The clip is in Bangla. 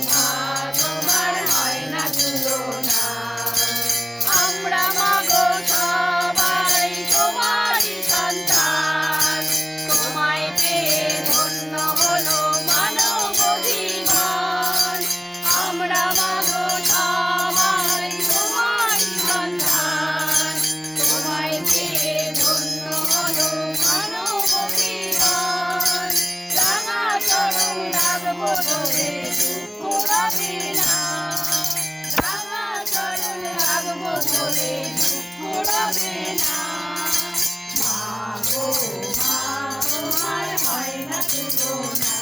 মা তোমার হয় না তুলনা। আমরা মাগো সবাই তোমারই সন্তান, তোমায় পেয়ে ধন্য হলো মানব জীবন। আমরা মাগো সবাই তোমারই সন্তান, তোমায় পেয়ে ধন্য হলো মানব জীবন। রাঙা চরণ রাখবো ধরে দুঃখ রবে না, রাঙা চরণ রাখবো ধরে দুঃখ রবে না। মা গো মা তোমার হয় না তুলনা।